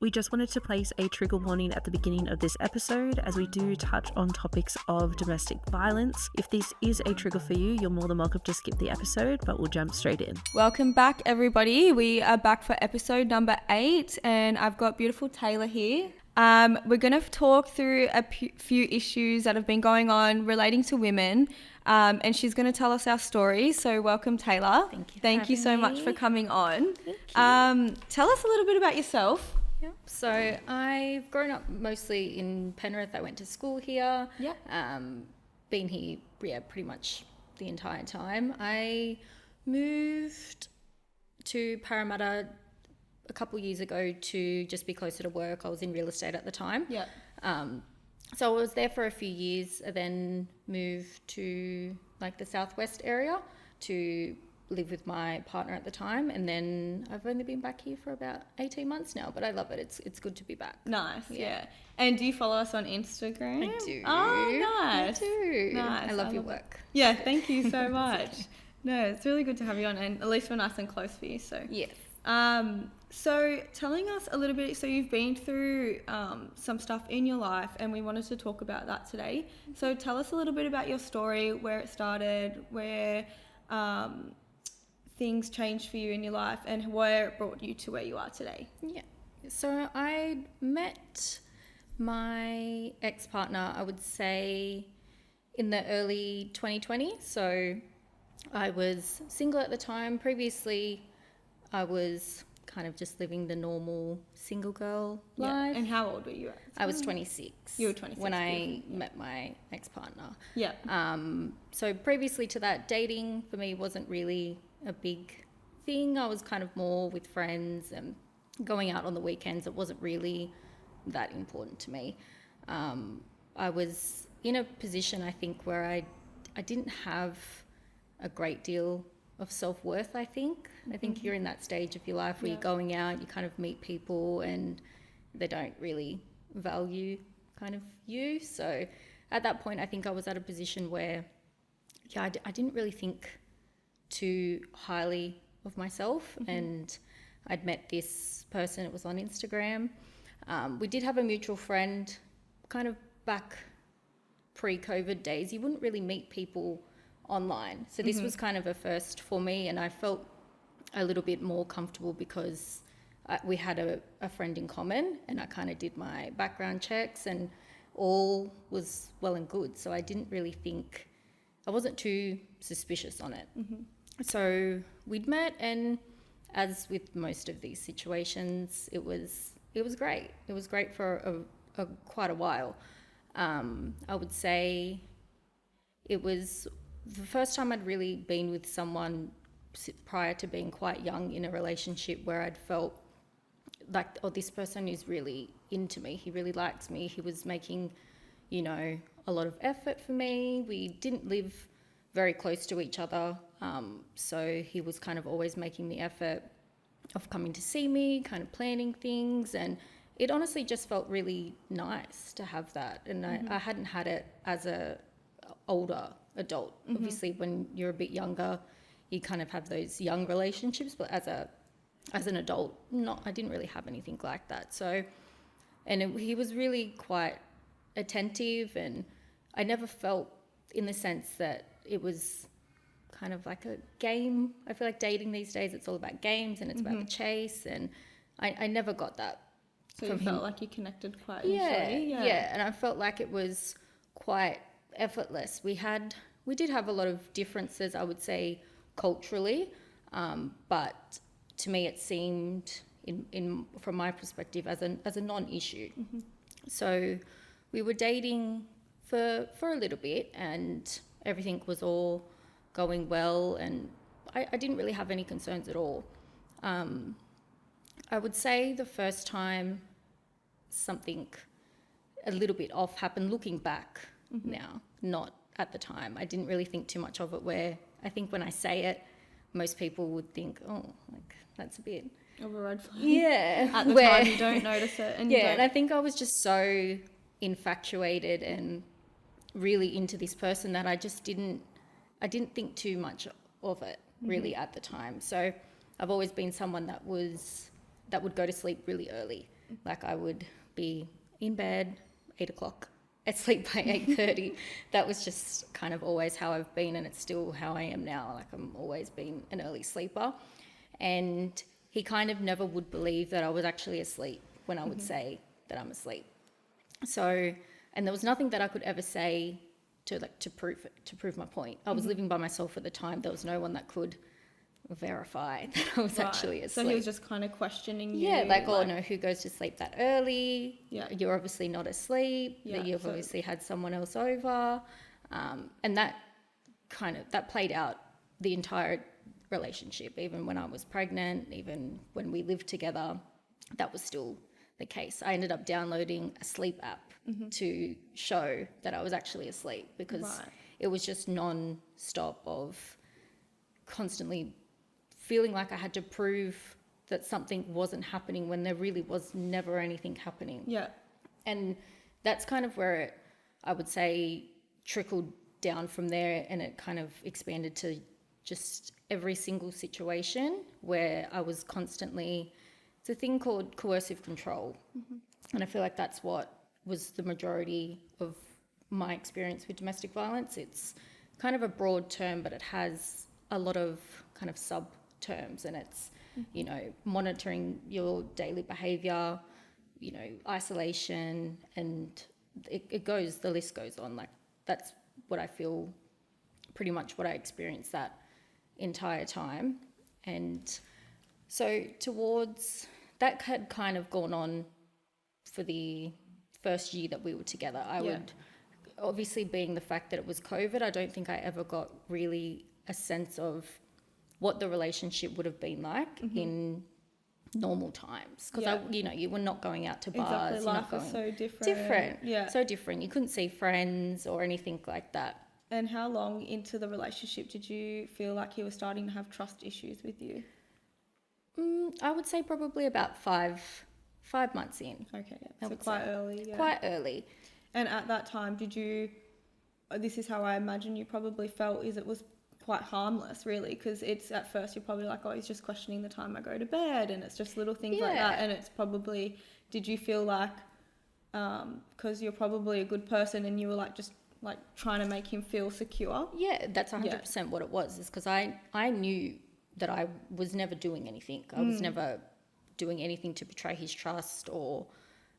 We just wanted to place a trigger warning at the beginning of this episode as we do touch on topics of domestic violence. If this is a trigger for you, you're more than welcome to skip the episode, but we'll jump straight in. Welcome back, everybody. We are back for episode number 8, and I've got beautiful Tayla here. We're going to talk through a few issues that have been going on relating to women, and she's going to tell us our story. So welcome, Tayla. Thank you so much for coming on. Thank you. Tell us a little bit about yourself. Yep. So I've grown up mostly in Penrith. I went to school here. Yeah. Been here, pretty much the entire time. I moved to Parramatta a couple years ago to just be closer to work. I was in real estate at the time. Yeah. So I was there for a few years and then moved to like the southwest area to live with my partner at the time, and then I've only been back here for about 18 months now, but I love it. It's good to be back. Nice. Yeah. And do you follow us on Instagram? I do. Oh, nice. I do. Nice. I love your work. Yeah, thank you so much. No, it's really good to have you on, and at least we're nice and close for you. So Yes. So telling us a little bit, so you've been through some stuff in your life, and we wanted to talk about that today. So tell us a little bit about your story, where it started, where things changed for you in your life, and where it brought you to where you are today. Yeah. So I met my ex-partner, I would say, in the early 2020. So I was single at the time. Previously, I was kind of just living the normal single girl life. And how old were you at? I was 26. You were 26. when I met my ex-partner. Yeah. So previously to that, dating for me wasn't really a big thing. I was kind of more with friends and going out on the weekends. It wasn't really that important to me. I was in a position, I think, where I didn't have a great deal of self-worth, I think. I think you're in that stage of your life where you're going out, you kind of meet people and they don't really value kind of you. So at that point, I think I was at a position where, I didn't really think too highly of myself. And I'd met this person, it was on Instagram. We did have a mutual friend kind of back pre-COVID days. You wouldn't really meet people online. So this was kind of a first for me, and I felt a little bit more comfortable because we had a friend in common, and I kind of did my background checks and all was well and good. So I didn't really think, I wasn't too suspicious on it. So we'd met, and as with most of these situations, it was great. It was great for quite a while. I would say it was the first time I'd really been with someone prior to being quite young in a relationship where I'd felt like, oh, this person is really into me. He really likes me. He was making, a lot of effort for me. We didn't live very close to each other. So he was kind of always making the effort of coming to see me, kind of planning things. And it honestly just felt really nice to have that. And I hadn't had it as a older adult. Obviously, when you're a bit younger, you kind of have those young relationships, but as an adult, I didn't really have anything like that. So, he was really quite attentive, and I never felt in the sense that it was kind of like a game. I feel like dating these days, it's all about games and it's about the chase, and I never got that. So you felt like you connected quite easily? Yeah, and I felt like it was quite effortless. We did have a lot of differences, I would say, culturally, but to me it seemed, from my perspective, as a non-issue. So we were dating for a little bit, and everything was all going well, and I didn't really have any concerns at all. I would say the first time something a little bit off happened, looking back now, not at the time. I didn't really think too much of it, where I think when I say it, most people would think, oh, like, that's a bit of a red flag. Yeah. At the time you don't notice it. And and I think I was just so infatuated and really into this person that I didn't think too much of it really at the time. So I've always been someone that would go to sleep really early. Like I would be in bed 8 o'clock, asleep by 8:30. That was just kind of always how I've been, and it's still how I am now. Like I'm always been an early sleeper. And he kind of never would believe that I was actually asleep when I would say that I'm asleep. So, and there was nothing that I could ever say to prove my point. I was living by myself at the time. There was no one that could verify that I was actually asleep. So he was just kind of questioning you. Yeah, like, oh no, who goes to sleep that early? Yeah. You're obviously not asleep. Yeah, You've so- obviously had someone else over. And that played out the entire relationship, even when I was pregnant, even when we lived together, that was still the case. I ended up downloading a sleep app to show that I was actually asleep, because it was just non-stop of constantly feeling like I had to prove that something wasn't happening when there really was never anything happening. Yeah. And that's kind of where it, I would say, trickled down from there, and it kind of expanded to just every single situation where I was constantly, it's a thing called coercive control. And I feel like that's what was the majority of my experience with domestic violence. It's kind of a broad term, but it has a lot of kind of sub terms, and it's, you know, monitoring your daily behavior, you know, isolation, and the list goes on. Like that's what I feel, pretty much what I experienced that entire time. And so towards that had kind of gone on for the first year that we were together. I would, obviously being the fact that it was COVID, I don't think I ever got really a sense of what the relationship would have been like in normal times, because you were not going out to bars. Exactly, life was so different. So different. You couldn't see friends or anything like that. And how long into the relationship did you feel like he was starting to have trust issues with you? I would say probably about 5 months in. Okay, so quite early. Yeah. Quite early. And at that time, this is how I imagine you probably felt, is it was quite harmless, really, because it's at first you're probably like, oh, he's just questioning the time I go to bed, and it's just little things like that. And it's probably, did you feel like, because you're probably a good person and you were like just like trying to make him feel secure? Yeah, that's 100% what it was, is because I knew that I was never doing anything. I was never doing anything to betray his trust or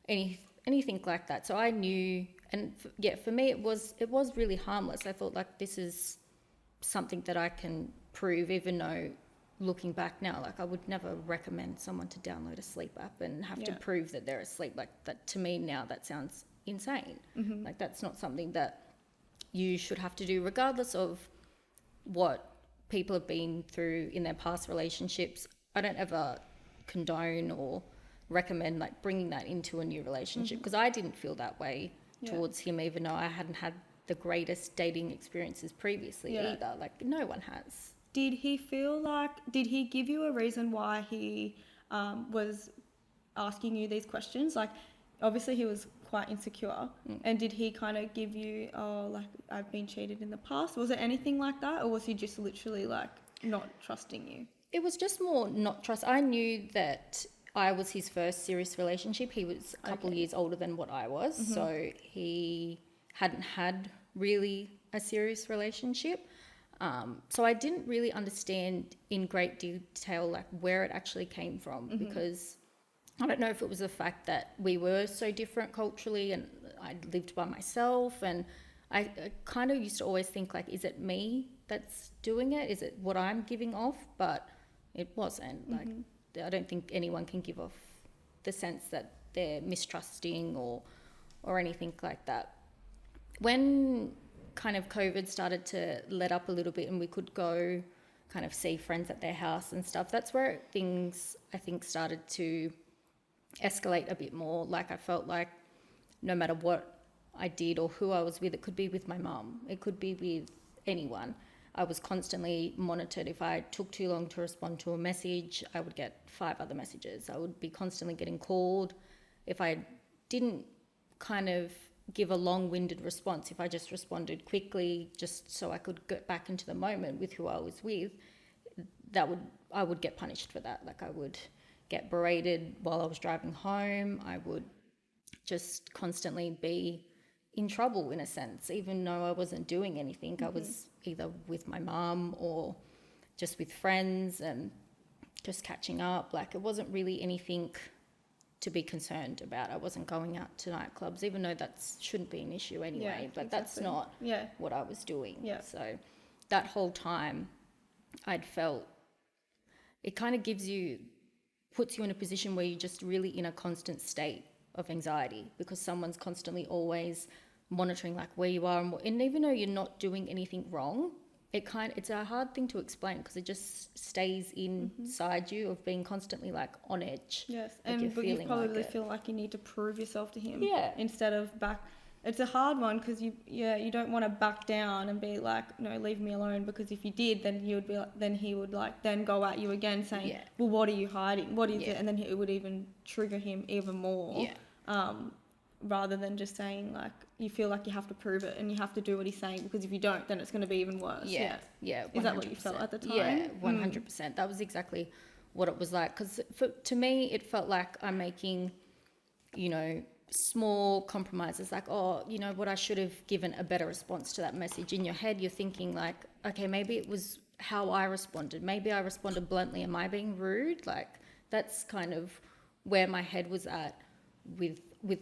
anything like that. So I knew, and for me it was really harmless. I thought like, this is something that I can prove, even though looking back now, like I would never recommend someone to download a sleep app and have to prove that they're asleep. Like that, to me now, that sounds insane. Like that's not something that you should have to do, regardless of what people have been through in their past relationships. I don't ever condone or recommend like bringing that into a new relationship, because I didn't feel that way towards him, even though I hadn't had the greatest dating experiences previously either. Like no one has. Did he give you a reason why he was asking you these questions? Like obviously he was quite insecure, and did he kind of give you, oh, like I've been cheated in the past? Was it anything like that, or was he just literally like not trusting you? It was just more not trust. I knew that I was his first serious relationship. He was a couple of years older than what I was, so he hadn't had really a serious relationship. So I didn't really understand in great detail like where it actually came from, because I don't know if it was the fact that we were so different culturally, and I lived by myself, and I kind of used to always think like, is it me that's doing it? Is it what I'm giving off? But it wasn't. Like I don't think anyone can give off the sense that they're mistrusting or anything like that. When kind of COVID started to let up a little bit and we could go kind of see friends at their house and stuff, that's where things I think started to escalate a bit more. Like I felt like no matter what I did or who I was with, it could be with my mum, it could be with anyone, I was constantly monitored. If I took too long to respond to a message, I would get 5 other messages. I would be constantly getting called. If I didn't kind of give a long-winded response, if I just responded quickly just so I could get back into the moment with who I was with, I would get punished for that. Like I would get berated while I was driving home. I would just constantly be in trouble in a sense, even though I wasn't doing anything. I was either with my mum or just with friends and just catching up. Like, it wasn't really anything to be concerned about. I wasn't going out to nightclubs, even though that shouldn't be an issue anyway, but that's not what I was doing. So that whole time I'd felt it kind of puts you in a position where you're just really in a constant state of anxiety, because someone's constantly always monitoring like where you are, and even though you're not doing anything wrong, it's a hard thing to explain, because it just stays inside you of being constantly like on edge. Yes, like but you probably feel like you need to prove yourself to him. Instead of back. It's a hard one, because you don't want to back down and be like, no, leave me alone, because if you did, then he would then go at you again saying, well, what are you hiding? What is it? And then it would even trigger him even more. Rather than just saying like, you feel like you have to prove it and you have to do what he's saying, because if you don't, then it's going to be even worse. 100%. Is that what you felt at the time? Yeah, 100%. That was exactly what it was like, because to me it felt like I'm making, small compromises, like, oh, you know what, I should have given a better response to that message. In your head you're thinking like, okay, maybe it was how I responded, maybe I responded bluntly, am I being rude? Like, that's kind of where my head was at with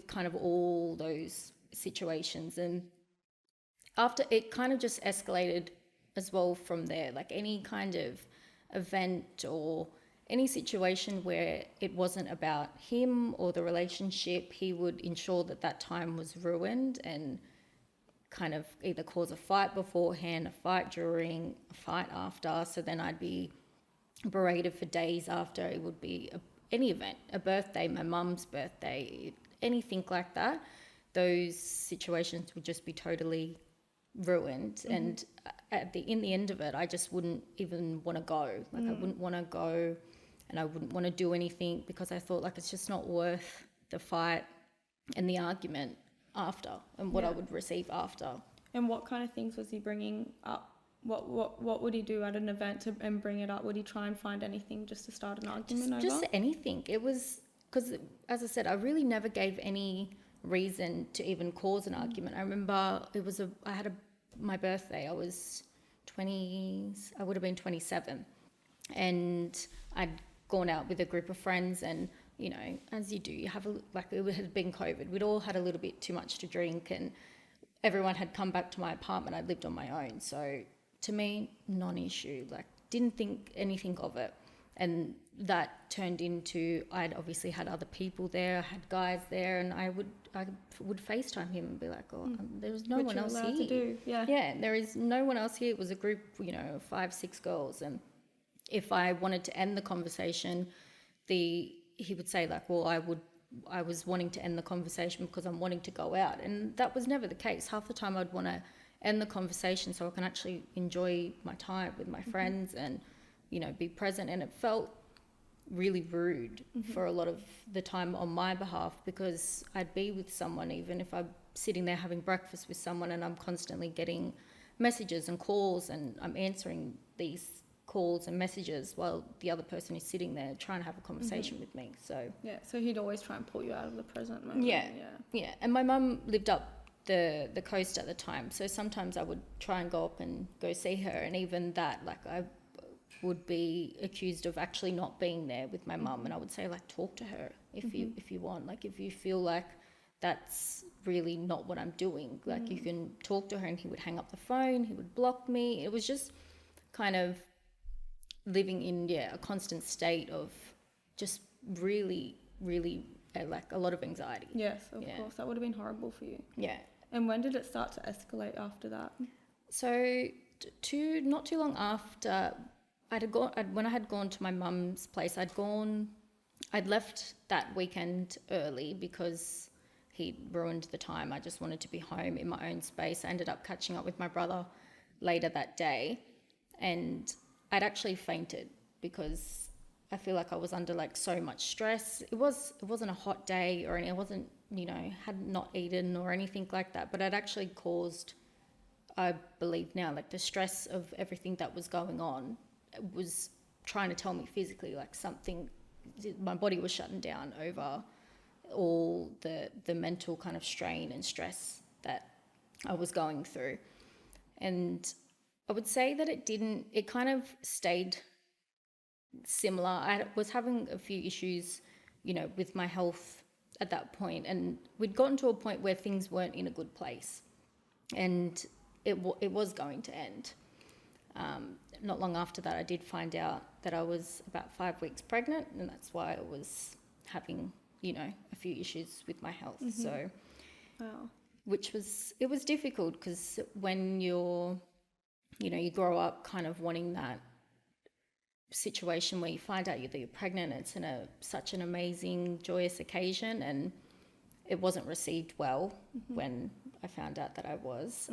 kind of all those situations. And after, it kind of just escalated as well from there. Like, any kind of event or any situation where it wasn't about him or the relationship, he would ensure that time was ruined, and kind of either cause a fight beforehand, a fight during, a fight after. So then I'd be berated for days after. It would be any event, a birthday, my mum's birthday, anything like that. Those situations would just be totally ruined. And in the end of it, I just wouldn't even want to go. Like, I wouldn't want to go, and I wouldn't want to do anything, because I thought like it's just not worth the fight and the argument after, and what I would receive after. And what kind of things was he bringing up? What would he do at an event and bring it up? Would he try and find anything just to start an argument over? Just anything. It was, because as I said, I really never gave any reason to even cause an argument. I remember my birthday, I was 20, I would have been 27, and I'd gone out with a group of friends, and as you do, you have it had been COVID, we'd all had a little bit too much to drink, and everyone had come back to my apartment. I lived on my own, so to me, non-issue, like, didn't think anything of it. And that turned into, I'd obviously had other people there, I had guys there, and I would FaceTime him and be like, oh, there's no one else here. To do. Yeah, there is no one else here. It was a group, 5, 6 girls, and if I wanted to end the conversation, he would say like, well, I was wanting to end the conversation because I'm wanting to go out, and that was never the case. Half the time I'd want to end the conversation so I can actually enjoy my time with my friends and be present. And it felt really rude for a lot of the time on my behalf, because I'd be with someone, even if I'm sitting there having breakfast with someone, and I'm constantly getting messages and calls, and I'm answering these calls and messages while the other person is sitting there trying to have a conversation with me. So so he'd always try and pull you out of the present moment. Yeah. And my mum lived up the coast at the time, so sometimes I would try and go up and go see her, and even that, like, I would be accused of actually not being there with my mum, and I would say like, talk to her if you want, like, if you feel like that's really not what I'm doing, like, you can talk to her. And he would hang up the phone, he would block me. It was just kind of living in a constant state of just really like a lot of anxiety. Yes, of course, that would have been horrible for you. And when did it start to escalate after that? So not too long after, when I had gone to my mum's place, I'd left that weekend early because he'd ruined the time. I just wanted to be home in my own space. I ended up catching up with my brother later that day, and I'd actually fainted because I feel like I was under like so much stress. It wasn't a hot day or anything. I wasn't, had not eaten or anything like that, but I'd actually caused, I believe now, like the stress of everything that was going on was trying to tell me physically like something my body was shutting down over all the mental kind of strain and stress that I was going through. And I would say that it kind of stayed similar. I was having a few issues, with my health at that point, and we'd gotten to a point where things weren't in a good place, and it was going to end. Not long after that, I did find out that I was about 5 weeks pregnant, and that's why I was having, a few issues with my health. So, Wow. it was difficult because when you grow up kind of wanting that situation where you find out that you're pregnant, it's such an amazing, joyous occasion, and it wasn't received well when I found out that I was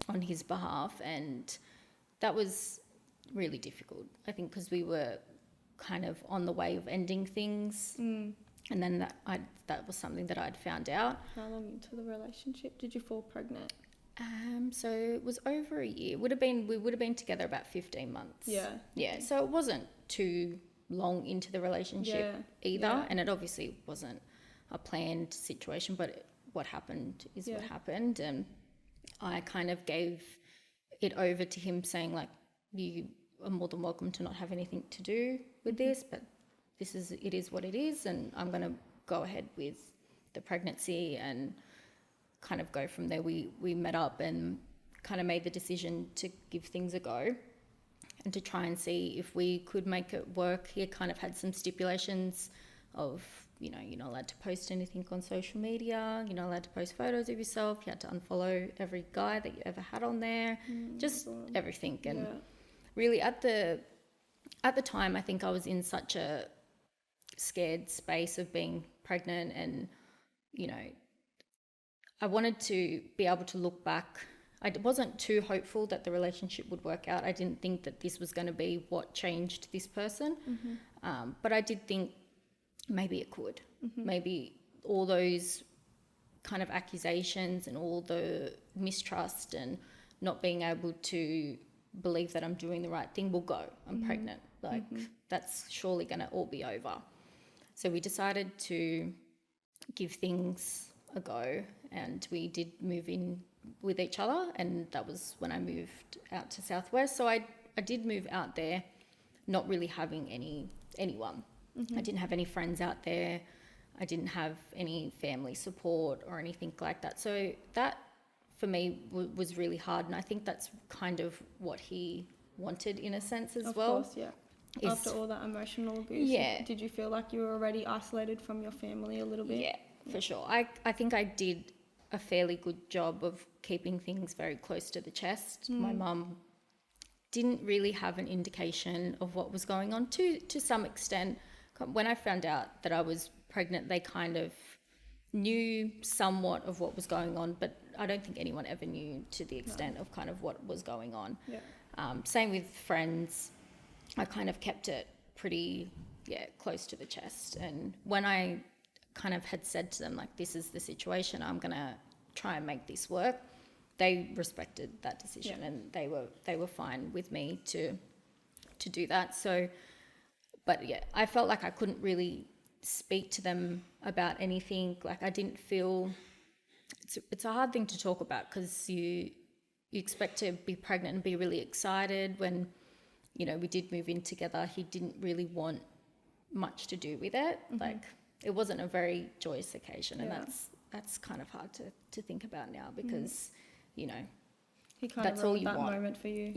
on his behalf, and that was really difficult, I think, because we were kind of on the way of ending things, and then that was something that I'd found out. How long into the relationship did you fall pregnant? So it was over a year. We would have been together about 15 months. Yeah. So it wasn't too long into the relationship either, and it obviously wasn't a planned situation, but what happened is what happened, and I kind of gave it over to him, saying like, you are more than welcome to not have anything to do with this, but it is what it is, and I'm going to go ahead with the pregnancy and kind of go from there. We met up and kind of made the decision to give things a go and to try and see if we could make it work. He kind of had some stipulations of, you're not allowed to post anything on social media, you're not allowed to post photos of yourself, you had to unfollow every guy that you ever had on there, just everything. And really at the time, I think I was in such a scared space of being pregnant, and I wanted to be able to look back. I wasn't too hopeful that the relationship would work out. I didn't think that this was going to be what changed this person, but I did think maybe it could. Maybe all those kind of accusations and all the mistrust and not being able to believe that I'm doing the right thing will go. I'm pregnant. Like, that's surely going to all be over. So we decided to give things a go, and we did move in with each other, and that was when I moved out to Southwest. So I did move out there not really having anyone. I didn't have any friends out there. I didn't have any family support or anything like that. So that for me was really hard, and I think that's kind of what he wanted in a sense as well. Of course, yeah. After all that emotional abuse, did you feel like you were already isolated from your family a little bit? Yeah, for sure. I think I did a fairly good job of keeping things very close to the chest. My mum didn't really have an indication of what was going on to some extent. When I found out that I was pregnant, they kind of knew somewhat of what was going on, but I don't think anyone ever knew to the extent of kind of what was going on. Same with friends. I kind of kept it pretty close to the chest, and when I kind of had said to them, like, this is the situation, I'm gonna try and make this work, they respected that decision, and they were fine with me to do that. So, but I felt like I couldn't really speak to them about anything. Like, I didn't feel, it's a hard thing to talk about, because you expect to be pregnant and be really excited. When we did move in together, he didn't really want much to do with it. Like, it wasn't a very joyous occasion, and that's kind of hard to think about now, because he kind that's of all ruined you that want. moment for you.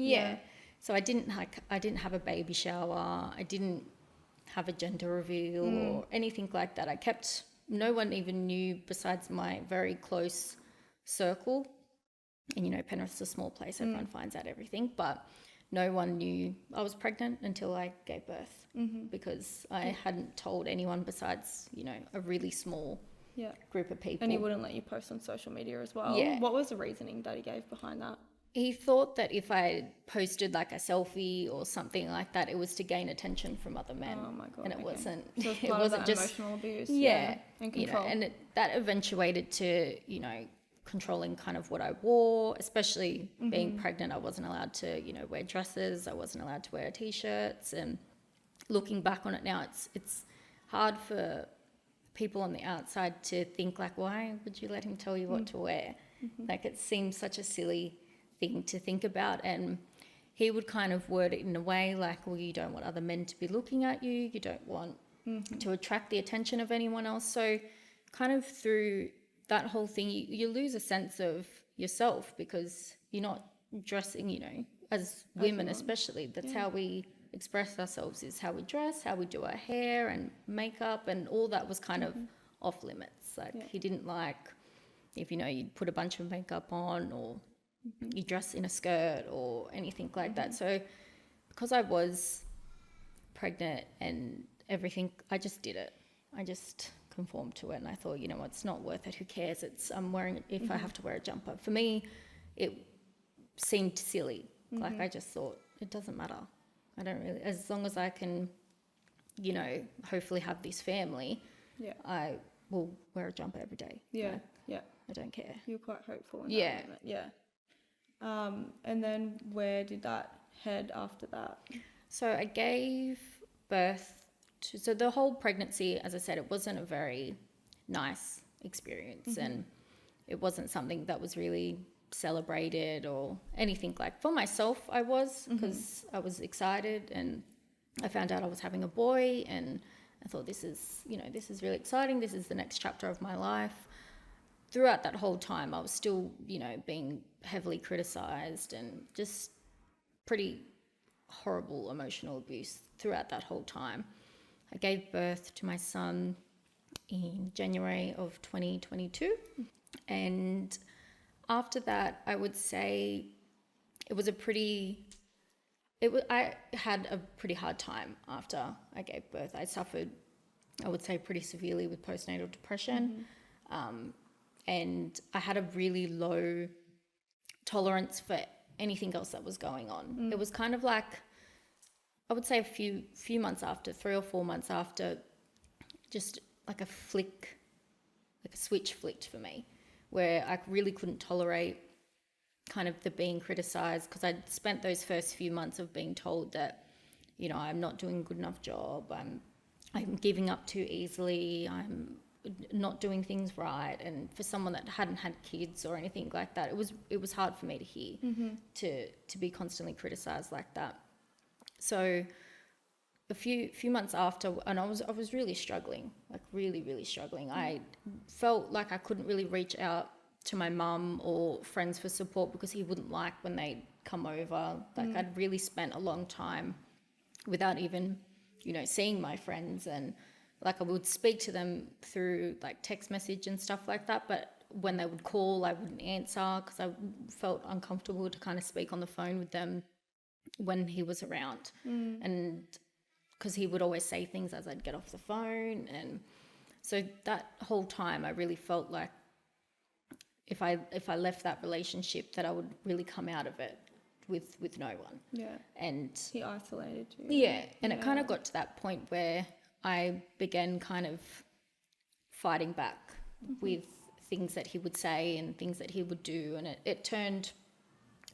So I didn't have a baby shower. I didn't have a gender reveal or anything like that. No one even knew besides my very close circle. And Penrith's a small place, everyone finds out everything, but no one knew I was pregnant until I gave birth, because I hadn't told anyone besides, a really small group of people. And he wouldn't let you post on social media as well. What was the reasoning that he gave behind that? He thought that if I posted like a selfie or something like that, it was to gain attention from other men. Oh my God. And it wasn't. So it's it part wasn't of that just emotional abuse. and control. That eventuated to controlling kind of what I wore, especially being pregnant. I wasn't allowed to wear dresses. I wasn't allowed to wear t-shirts, and looking back on it now, it's hard for people on the outside to think like, why would you let him tell you what to wear? Like, it seems such a silly thing to think about. And he would kind of word it in a way like, well, you don't want other men to be looking at you, you don't want to attract the attention of anyone else. So kind of through that whole thing, you lose a sense of yourself, because you're not dressing, you know, as women especially, that's how we express ourselves, is how we dress, how we do our hair and makeup, and all that was kind of off limits. Like, he didn't like if, you know, you'd put a bunch of makeup on, or you dress in a skirt or anything like that. So because I was pregnant and everything, I just did it. I just conformed to it, and I thought, you know what, it's not worth it, who cares, I'm wearing it if I have to wear a jumper. For me, it seemed silly. Like, I just thought, it doesn't matter, I don't really, as long as I can, you know, hopefully have this family, I will wear a jumper every day. Like, I don't care. You're quite hopeful in that moment. And then where did that head after that? So I gave birth to, so the whole pregnancy, as I said, it wasn't a very nice experience, and it wasn't something that was really celebrated or anything. Like, for myself, I was, because I was excited, and I found out I was having a boy, and I thought, this is, you know, this is really exciting, this is the next chapter of my life. Throughout that whole time, I was still, you know, being heavily criticized, and just pretty horrible emotional abuse throughout that whole time. I gave birth to my son in January of 2022, and after that, I would say I had a pretty hard time after I gave birth. I suffered, I would say, pretty severely with postnatal depression, and I had a really low tolerance for anything else that was going on. It was kind of like, I would say a few months after, 3 or 4 months after, just like a flick, like a switch flicked for me, where I really couldn't tolerate kind of the being criticised, because I'd spent those first few months of being told that, you know, I'm not doing a good enough job, I'm giving up too easily, I'm not doing things right. And for someone that hadn't had kids or anything like that, it was hard for me to hear, to be constantly criticised like that. So a few months after, and I was really struggling, like really, really struggling. I felt like I couldn't really reach out to my mum or friends for support, because he wouldn't like when they'd come over. Like, I'd really spent a long time without even, you know, seeing my friends, and like, I would speak to them through like text message and stuff like that, but when they would call, I wouldn't answer, because I felt uncomfortable to kind of speak on the phone with them when he was around. And because he would always say things as I'd get off the phone. And so that whole time, I really felt like if I left that relationship, that I would really come out of it with no one. Yeah. And He isolated you. yeah, and it kind of got to that point where I began kind of fighting back with things that he would say and things that he would do, and it turned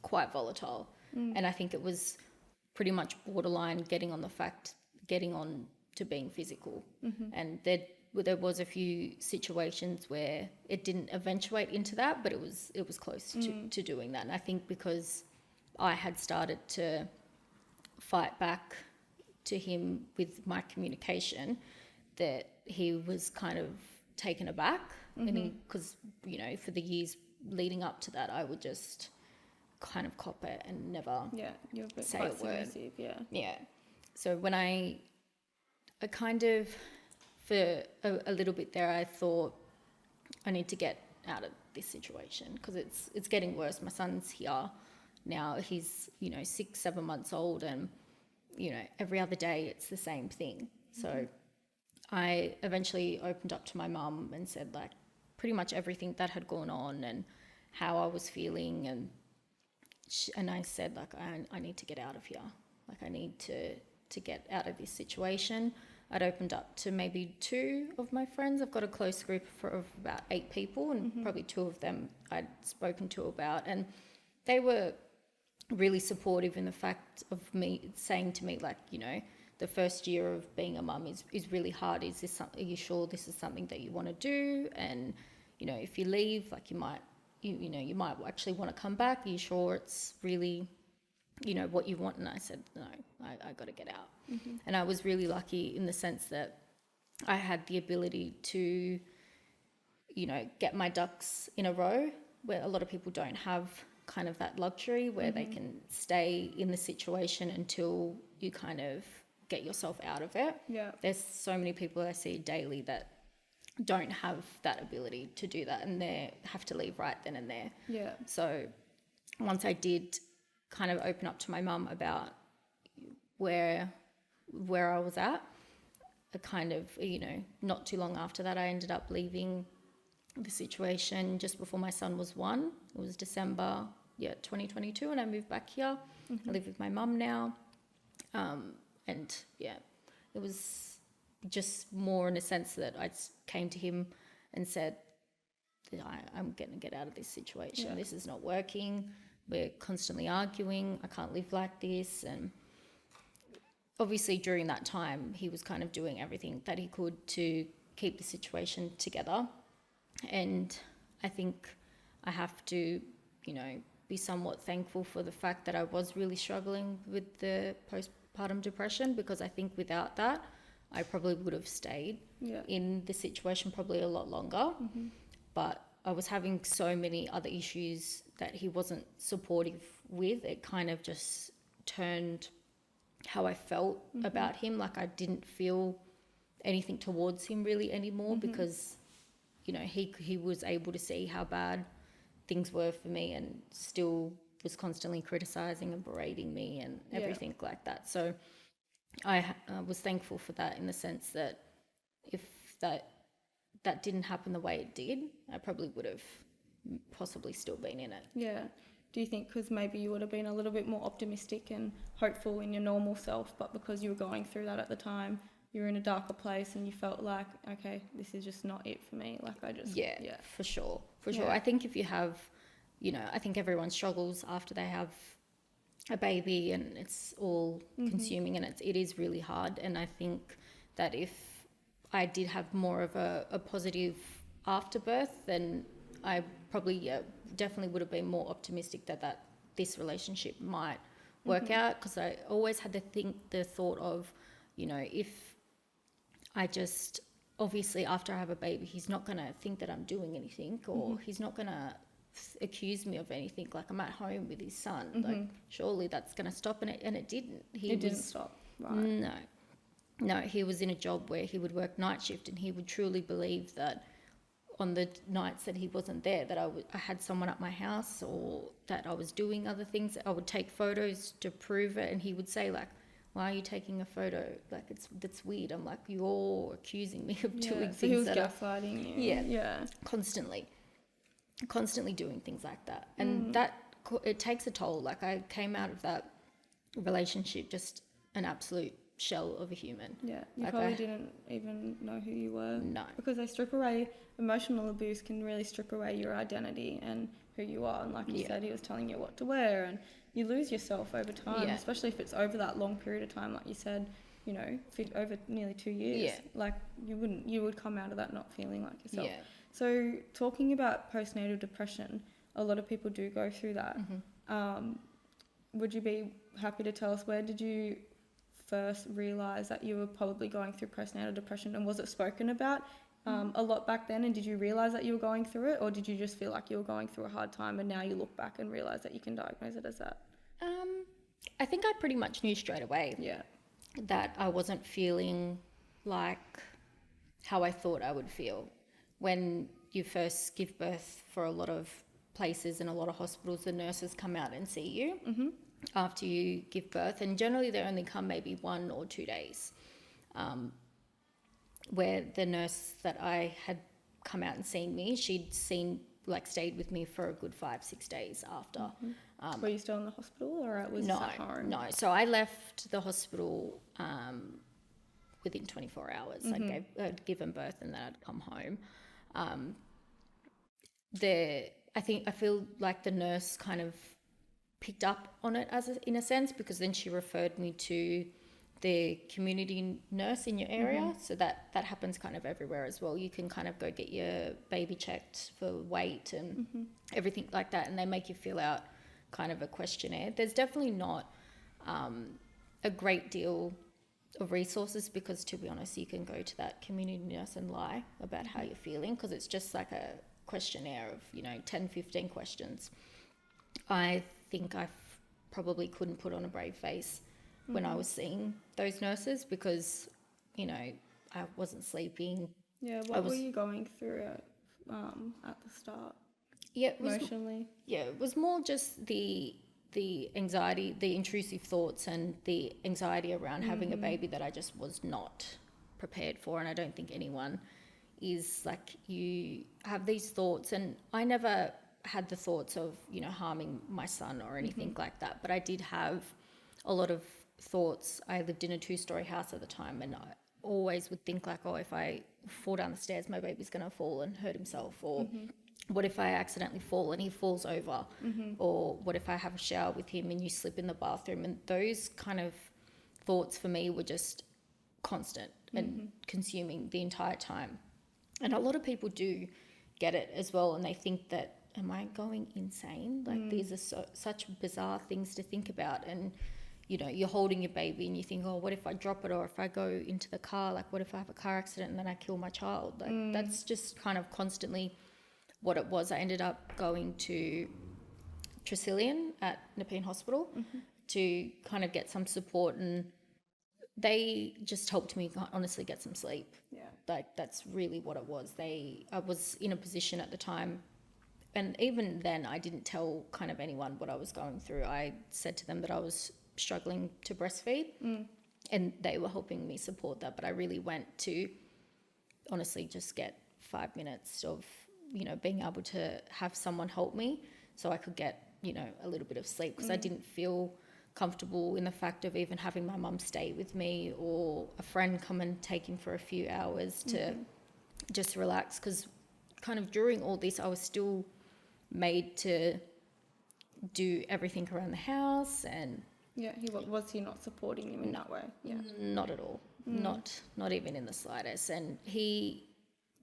quite volatile. And I think it was pretty much borderline getting on to being physical. And there was a few situations where it didn't eventuate into that, but it was close to doing that. And I think because I had started to fight back to him with my communication, that he was kind of taken aback. And because, you know, for the years leading up to that, I would just kind of cop it and never you're a bit say quite a word. submissive, So when I kind of, for a little bit there, I thought, I need to get out of this situation, because it's getting worse. My son's here now. He's, you know, 6-7 months old, and, you know, every other day it's the same thing. So I eventually opened up to my mum and said, like, pretty much everything that had gone on and how I was feeling, and I said, like, I need to get out of here. Like, I need to get out of this situation. I'd opened up to maybe 2 of my friends. I've got a close group of about 8 people, and probably 2 of them I'd spoken to about, and they were really supportive in the fact of me saying to me, like, you know, the first year of being a mum is really hard. Are you sure this is something that you want to do? And, you know, if you leave, like you might actually want to come back. Are you sure it's really, you know, what you want? And I said, no, I got to get out. And I was really lucky in the sense that I had the ability to, you know, get my ducks in a row, where a lot of people don't have kind of that luxury where they can stay in the situation until you kind of get yourself out of it. Yeah. There's so many people I see daily that don't have that ability to do that, and they have to leave right then and there. Yeah. So once I did kind of open up to my mum about where I was at, a kind of, you know, not too long after that, I ended up leaving the situation just before my son was 1. It was December 2022, and I moved back here. I live with my mum now, and yeah, it was just more in a sense that I came to him and said, I'm going to get out of this situation. This is not working. We're constantly arguing. I can't live like this. And obviously during that time, he was kind of doing everything that he could to keep the situation together. And I think I have to, you know, be somewhat thankful for the fact that I was really struggling with the postpartum depression, because I think without that, I probably would have stayed in the situation probably a lot longer. But I was having so many other issues that he wasn't supportive with. It kind of just turned how I felt about him. Like I didn't feel anything towards him really anymore, because, you know, he was able to see how bad things were for me and still was constantly criticizing and berating me and everything like that. So I was thankful for that, in the sense that if that didn't happen the way it did, I probably would have possibly still been in it. Yeah. Do you think because maybe you would have been a little bit more optimistic and hopeful in your normal self, but because you were going through that at the time, you were in a darker place and you felt like, okay, this is just not it for me. Like I just... Yeah. For sure. I think if you have, you know, I think everyone struggles after they have a baby, and it's all consuming, and it is really hard. And I think that if I did have more of a positive afterbirth, then I probably definitely would have been more optimistic that this relationship might work out, because I always had the thought of, you know, if I just, obviously after I have a baby, he's not going to think that I'm doing anything, or he's not going to accuse me of anything. Like I'm at home with his son, like surely that's going to stop, and it didn't. It didn't stop, right? No, he was in a job where he would work night shift, and he would truly believe that on the nights that he wasn't there, that I had someone at my house, or that I was doing other things. I would take photos to prove it, and he would say like, why are you taking a photo? Like that's weird. I'm like, you're accusing me of doing so things. He was gaslighting you. Yeah. Constantly doing things like that. And it takes a toll. Like I came out of that relationship just an absolute shell of a human. Yeah, you like probably didn't even know who you were. No. Because they strip away, emotional abuse can really strip away your identity and who you are. And like you said, he was telling you what to wear, and you lose yourself over time, especially if it's over that long period of time, like you said, you know, over nearly 2 years. Yeah. Like you would come out of that not feeling like yourself. Yeah. So talking about postnatal depression, a lot of people do go through that. Would you be happy to tell us, where did you first realise that you were probably going through postnatal depression, and was it spoken about a lot back then, and did you realise that you were going through it, or did you just feel like you were going through a hard time and now you look back and realise that you can diagnose it as that? I think I pretty much knew straight away that I wasn't feeling like how I thought I would feel. When you first give birth, for a lot of places and a lot of hospitals, the nurses come out and see you after you give birth, and generally they only come maybe 1 or 2 days. Where the nurse that I had come out and seen me, she'd stayed with me for a good 5-6 days after. Were you still in the hospital, or it was at home? No. So I left the hospital within 24 hours. I'd given birth and then I'd come home. I feel like the nurse kind of picked up on it in a sense, because then she referred me to the community nurse in your area. So that happens kind of everywhere as well. You can kind of go get your baby checked for weight and everything like that, and they make you fill out kind of a questionnaire. There's definitely not a great deal of resources, because to be honest, you can go to that community nurse and lie about how you're feeling, because it's just like a questionnaire of 10, 15 questions. I think I probably couldn't put on a brave face when I was seeing those nurses, because I wasn't sleeping. What were you going through at the start? Emotionally? It was more just the anxiety, the intrusive thoughts, and the anxiety around having a baby that I just was not prepared for. And I don't think anyone is. Like, you have these thoughts, and I never had the thoughts of harming my son or anything like that, but I did have a lot of thoughts. I lived in a 2-story house at the time, and I always would think like, oh, if I fall down the stairs, my baby's going to fall and hurt himself, or what if I accidentally fall and he falls over, or what if I have a shower with him and you slip in the bathroom? And those kind of thoughts for me were just constant and consuming the entire time. And a lot of people do get it as well, and they think that, am I going insane? Like, these are such bizarre things to think about. And you're holding your baby and you think, oh, what if I drop it, or if I go into the car, like what if I have a car accident and then I kill my child? Like that's just kind of constantly what it was. I ended up going to Tresillian at Nepean Hospital to kind of get some support, and they just helped me honestly get some sleep. Like, that's really what it was. I was in a position at the time, and even then I didn't tell kind of anyone what I was going through. I said to them that I was struggling to breastfeed, and they were helping me support that. But I really went to honestly just get 5 minutes of being able to have someone help me so I could get a little bit of sleep, because I didn't feel comfortable in the fact of even having my mum stay with me, or a friend come and take him for a few hours to just relax, because kind of during all this I was still made to do everything around the house. And was he not supporting him in that way? Not at all. Not even in the slightest. And he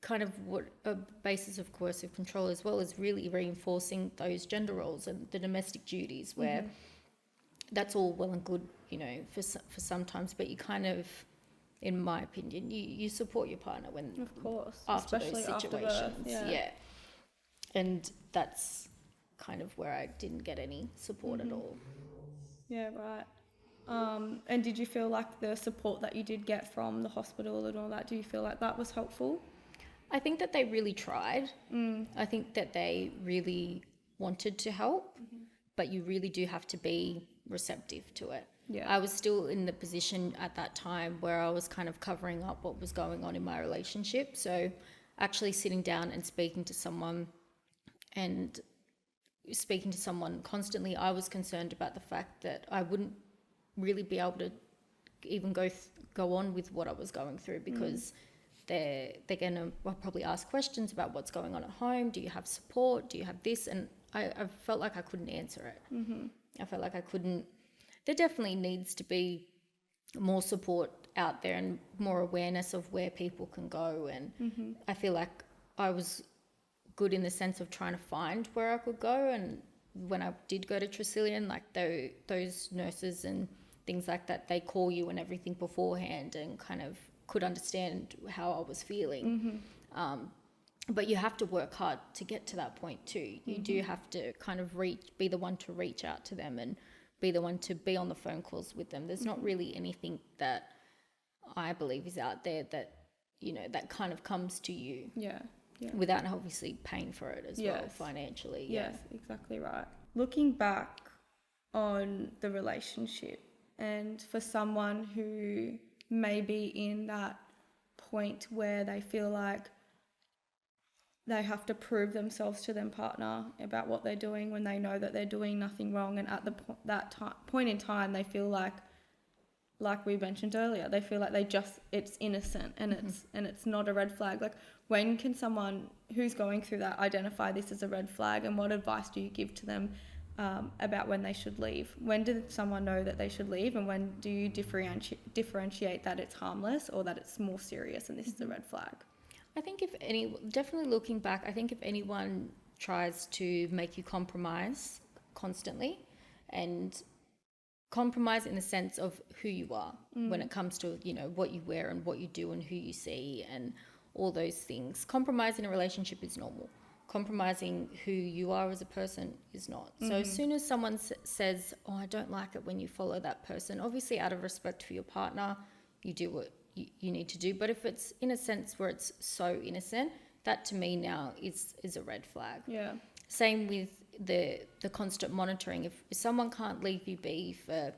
kind of, what a basis of coercive control as well, is really reinforcing those gender roles and the domestic duties, where that's all well and good for sometimes, but you kind of, in my opinion, you support your partner when, of course, after especially those situations. After birth, And that's kind of where I didn't get any support at all. And did you feel like the support that you did get from the hospital and all that, do you feel like that was helpful? I think that they really tried. I think that they really wanted to help, but you really do have to be receptive to it. I was still in the position at that time where I was kind of covering up what was going on in my relationship. So actually sitting down and speaking to someone constantly, I was concerned about the fact that I wouldn't really be able to even go on with what I was going through, because they're going to probably ask questions about what's going on at home. Do you have support? Do you have this? And I felt like I couldn't answer it. I felt like I couldn't. There definitely needs to be more support out there and more awareness of where people can go. And I feel like I was good in the sense of trying to find where I could go. And when I did go to Tresillian, like those nurses and things like that, they call you and everything beforehand and kind of could understand how I was feeling. But you have to work hard to get to that point too. You do have to kind of be the one to reach out to them and be the one to be on the phone calls with them. There's not really anything that I believe is out there that, that kind of comes to you. Without obviously paying for it as well financially. Yes, exactly right. Looking back on the relationship, and for someone who may be in that point where they feel like they have to prove themselves to their partner about what they're doing when they know that they're doing nothing wrong, and at that point in time they feel like we mentioned earlier, they feel like it's innocent and it's not a red flag. Like, when can someone who's going through that identify this as a red flag, and what advice do you give to them about when they should leave. When did someone know that they should leave, and when do you differentiate that it's harmless or that it's more serious and this is a red flag? I think definitely looking back, I think if anyone tries to make you compromise constantly, and compromise in the sense of who you are when it comes to, what you wear and what you do and who you see and all those things. Compromise in a relationship is normal. Compromising who you are as a person is not. So as soon as someone says, oh, I don't like it when you follow that person, obviously out of respect for your partner, you do what you need to do. But if it's in a sense where it's so innocent, that to me now is a red flag. Yeah. Same with the constant monitoring. If someone can't leave you be for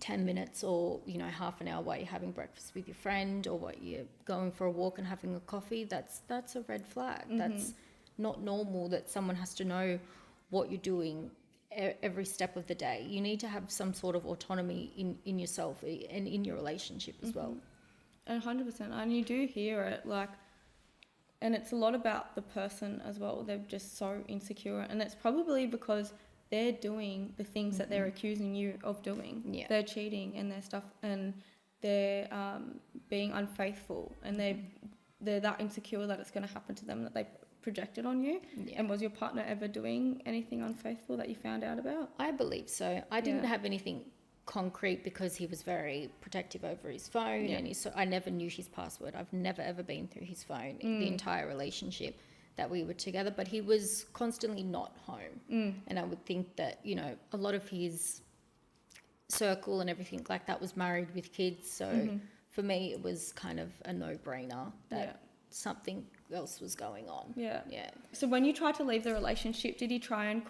10 minutes or, half an hour while you're having breakfast with your friend or while you're going for a walk and having a coffee, that's a red flag. That's not normal that someone has to know what you're doing every step of the day. You need to have some sort of autonomy in yourself and in your relationship as well. 100%. And you do hear it, and it's a lot about the person as well. They're just so insecure, and it's probably because they're doing the things that they're accusing you of doing. Yeah. They're cheating and their stuff, and they're being unfaithful, and they're that insecure that it's going to happen to them that they projected on you. Yeah. And was your partner ever doing anything unfaithful that you found out about? I believe so. I didn't have anything concrete because he was very protective over his phone, and I never knew his password. I've never ever been through his phone in the entire relationship that we were together, but he was constantly not home. And I would think that, a lot of his circle and everything like that was married with kids. So for me, it was kind of a no-brainer that something else was going on. Yeah. So when you tried to leave the relationship, did he try and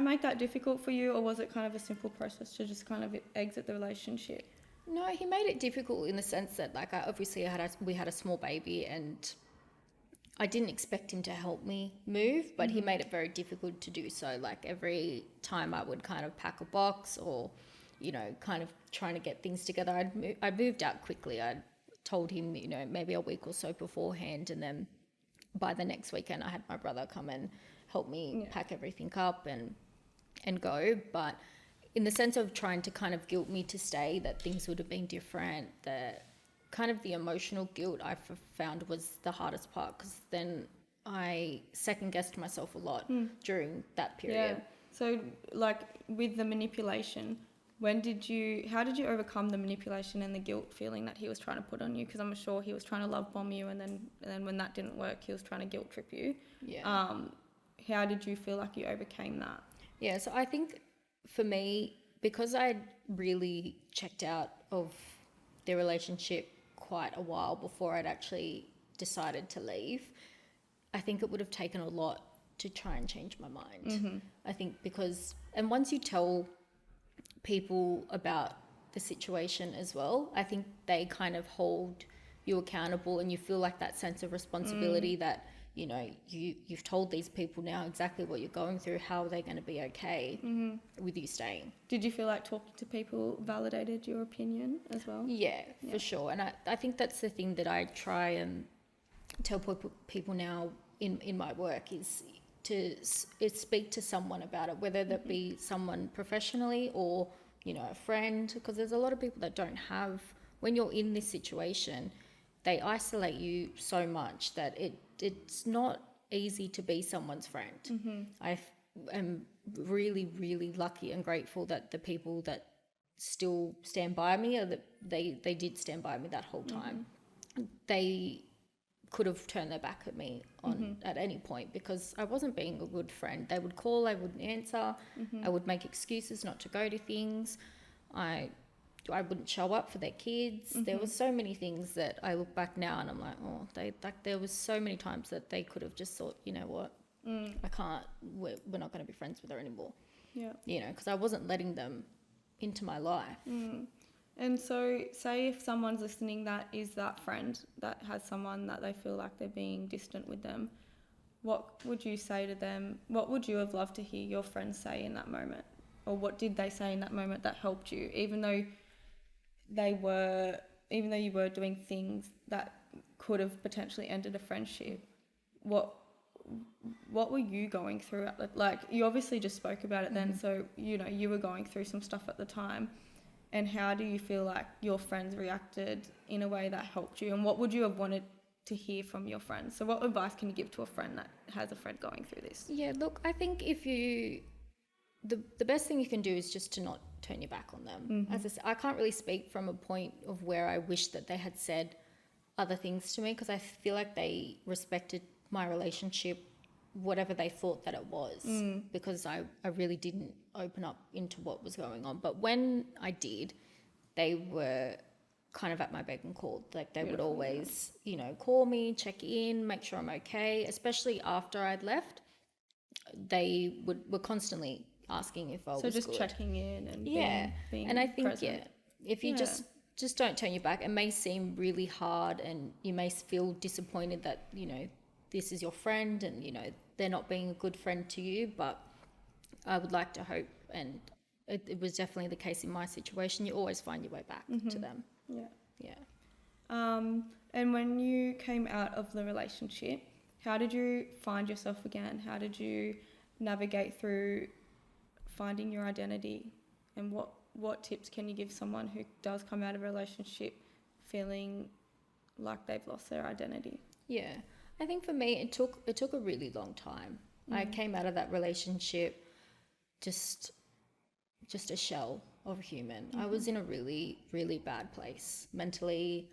make that difficult for you, or was it kind of a simple process to just kind of exit the relationship? No, he made it difficult in the sense that, we had a small baby, and I didn't expect him to help me move, but he made it very difficult to do so. Like every time I would kind of pack a box or, kind of trying to get things together, I moved out quickly. I told him, maybe a week or so beforehand, and then by the next weekend I had my brother come and help me pack everything up and go. But in the sense of trying to kind of guilt me to stay, that things would have been different, the emotional guilt I found was the hardest part, because then I second guessed myself a lot during that period. Yeah. So with the manipulation, how did you overcome the manipulation and the guilt feeling that he was trying to put on you? Because I'm sure he was trying to love bomb you, and then when that didn't work, he was trying to guilt trip you. Yeah. How did you feel like you overcame that? Yeah, so I think for me, because I'd really checked out of the relationship quite a while before I'd actually decided to leave, I think it would have taken a lot to try and change my mind. I think and once you tell people about the situation as well, I think they kind of hold you accountable, and you feel like that sense of responsibility that, you've told these people now exactly what you're going through. How are they going to be okay with you staying? Did you feel like talking to people validated your opinion as well? Yeah, for sure. And I think that's the thing that I try and tell people now in my work is to speak to someone about it, whether that be someone professionally or, a friend, because there's a lot of people that don't have, when you're in this situation, they isolate you so much that it's not easy to be someone's friend. I am really, really lucky and grateful that the people that still stand by me, or that they did stand by me that whole time. They could have turned their back at me at any point, because I wasn't being a good friend. They would call, I wouldn't answer. I would make excuses not to go to things. I wouldn't show up for their kids. There were so many things that I look back now and I'm like, there was so many times that they could have just thought, you know what, I can't, we're not going to be friends with her anymore. Yeah. Because I wasn't letting them into my life. And so say if someone's listening that is that friend that has someone that they feel like they're being distant with them, what would you say to them? What would you have loved to hear your friends say in that moment? Or what did they say in that moment that helped you, even though you were doing things that could have potentially ended a friendship? what were you going through? Like, you obviously just spoke about it then, so, you know, you were going through some stuff at the time. And how do you feel like your friends reacted in a way that helped you? And what would you have wanted to hear from your friends? So what advice can you give to a friend that has a friend going through this? Yeah, look, I think if you, the best thing you can do is just to not turn your back on them. As I said, I can't really speak from a point of where I wish that they had said other things to me, because I feel like they respected my relationship, whatever they thought that it was, because I really didn't open up into what was going on. But when I did, they were kind of at my beck and call. Like, they would always, you know, call me, check in, make sure I'm okay, especially after I'd left. They were constantly asking if I was just good. checking in and being and I think present. if you just don't turn your back. It may seem really hard, and you may feel disappointed that, you know, this is your friend and, you know, they're not being a good friend to you, but I would like to hope, and it was definitely the case in my situation, you always find your way back to them. Yeah. And when you came out of the relationship, how did you find yourself again? How did you navigate through finding your identity? And what tips can you give someone who does come out of a relationship feeling like they've lost their identity? Yeah. I think for me, it took a really long time. I came out of that relationship just a shell of a human. I was in a really, really bad place, mentally,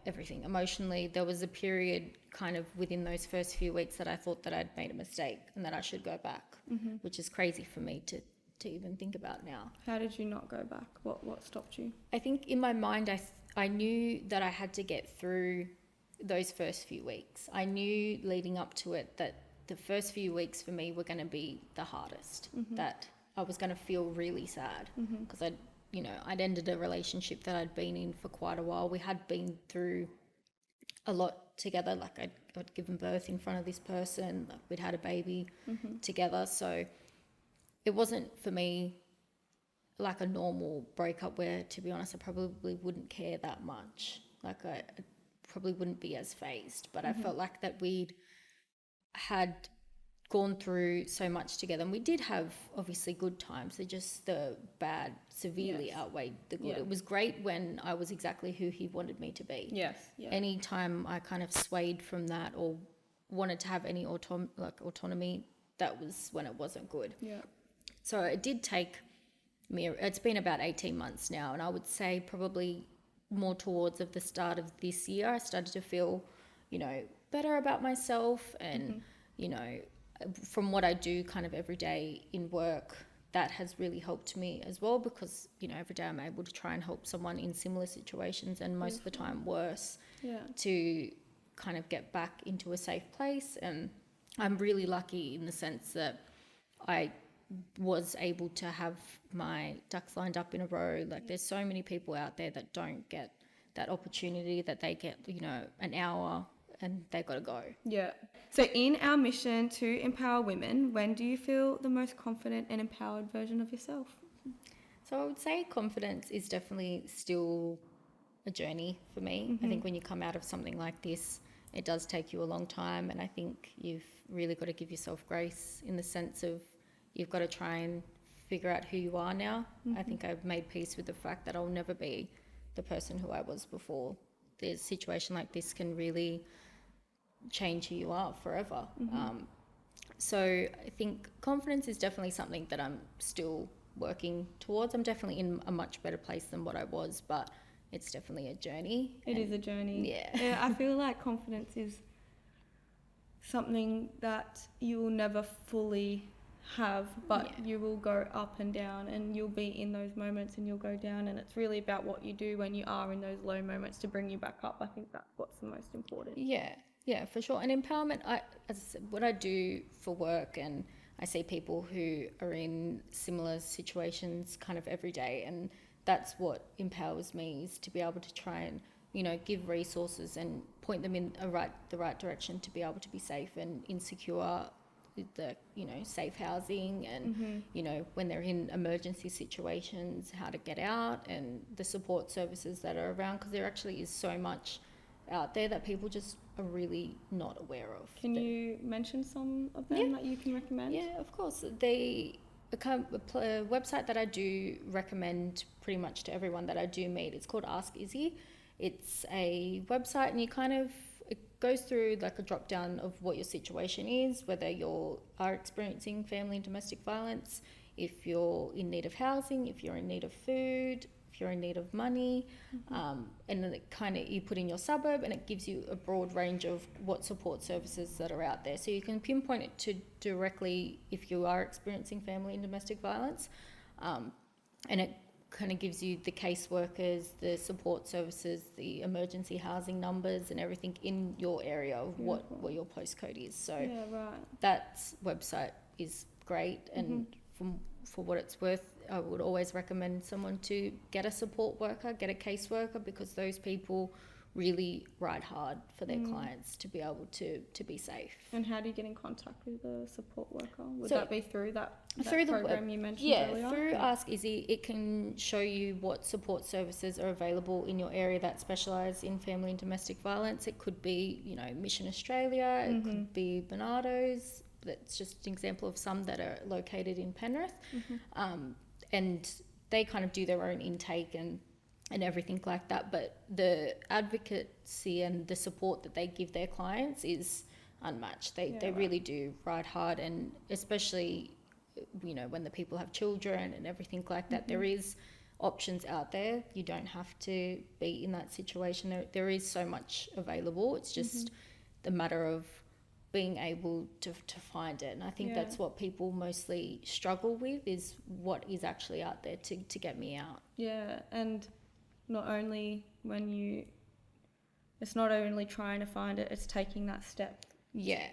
everything, emotionally. There was a period kind of within those first few weeks that I thought that I'd made a mistake and that I should go back, which is crazy for me to even think about now. How did you not go back? What stopped you? I think in my mind, I knew that I had to get through those first few weeks. I knew leading up to it that the first few weeks for me were going to be the hardest, that I was going to feel really sad, because I'd ended a relationship that I'd been in for quite a while. We had been through a lot together. Like, I'd given birth in front of this person, like, we'd had a baby together. So it wasn't for me like a normal breakup where, to be honest, I probably wouldn't care that much. Like, I probably wouldn't be as phased, but I felt like that we'd had gone through so much together, and we did have obviously good times. They're just the bad severely outweighed the good. It was great when I was exactly who he wanted me to be. Anytime I kind of swayed from that or wanted to have any autonomy, that was when it wasn't good. So it did take me, it's been about 18 months now, and I would say probably more towards of the start of this year, I started to feel, you know, better about myself, and, you know, from what I do kind of every day in work, that has really helped me as well, because, you know, every day I'm able to try and help someone in similar situations, and most of the time worse, to kind of get back into a safe place. And I'm really lucky in the sense that I was able to have my ducks lined up in a row. Like, there's so many people out there that don't get that opportunity, that they get, you know, an hour and they've got to go. So in our mission to empower women, when do you feel the most confident and empowered version of yourself? So I would say confidence is definitely still a journey for me. I think when you come out of something like this, it does take you a long time, and I think you've really got to give yourself grace, in the sense of you've got to try and figure out who you are now. I think I've made peace with the fact that I'll never be the person who I was before. There's a situation like this can really change who you are forever. So I think confidence is definitely something that I'm still working towards. I'm definitely in a much better place than what I was, but it's definitely a journey. It is a journey. Yeah. I feel like confidence is something that you will never fully have, but you will go up and down, and you'll be in those moments and you'll go down, and it's really about what you do when you are in those low moments to bring you back up. I think that's what's the most important. Yeah, for sure. And empowerment, as I said, what I do for work, and I see people who are in similar situations kind of every day, and that's what empowers me, is to be able to try and, you know, give resources and point them in the right direction to be able to be safe and insecure, the, you know, safe housing, and you know, when they're in emergency situations, how to get out, and the support services that are around, because there actually is so much out there that people just are really not aware of. Can you mention some of them that you can recommend? Yeah, of course. A website that I do recommend pretty much to everyone that I do meet, it's called Ask Izzy. It's a website, and it goes through like a drop down of what your situation is, whether you are experiencing family and domestic violence, if you're in need of housing, if you're in need of food, if you're in need of money, and then you put in your suburb, and it gives you a broad range of what support services that are out there. So you can pinpoint it to directly if you are experiencing family and domestic violence, and it kind of gives you the caseworkers, the support services, the emergency housing numbers, and everything in your area of what your postcode is. So that website is great, and for what it's worth, I would always recommend someone to get a support worker, get a caseworker, because those people really ride hard for their clients to be able to be safe. And how do you get in contact with the support worker? Would that be through that through program you mentioned earlier? Yeah, through Ask Izzy, it can show you what support services are available in your area that specialise in family and domestic violence. It could be, Mission Australia, it could be Bernardo's. That's just an example of some that are located in Penrith. And they kind of do their own intake and everything like that. But the advocacy and the support that they give their clients is unmatched. They really do ride hard, and especially, when the people have children and everything like that, there is options out there. You don't have to be in that situation. There is so much available. It's just the matter of being able to find it. And I think that's what people mostly struggle with, is what is actually out there to get me out. Yeah, and not only it's not only trying to find it, it's taking that step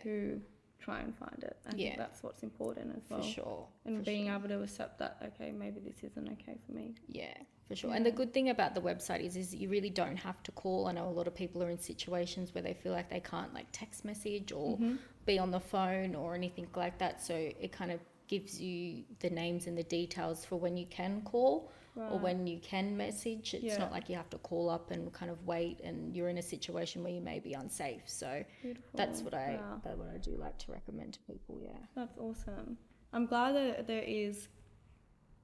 to try and find it. I think that's what's important as well. For sure. And being able to accept that, okay, maybe this isn't okay for me. Yeah, for sure. And the good thing about the website is you really don't have to call. I know a lot of people are in situations where they feel like they can't text message or be on the phone or anything like that. So it kind of gives you the names and the details for when you can call or when you can message. It's not like you have to call up and kind of wait and you're in a situation where you may be unsafe. So that's what I do like to recommend to people. Yeah, that's awesome. I'm glad that there is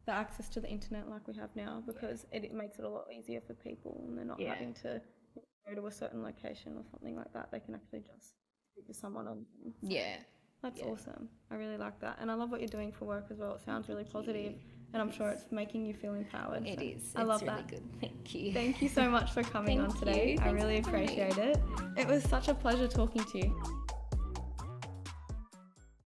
the access to the internet like we have now, because it makes it a lot easier for people, and they're not having to go to a certain location or something like that. They can actually just speak to someone on. That's awesome. I really like that, and I love what you're doing for work as well. It sounds really positive, and I'm sure it's making you feel empowered. It is. I love really that. Good. Thank you. Thank you so much for coming on today. I really appreciate it. It was such a pleasure talking to you.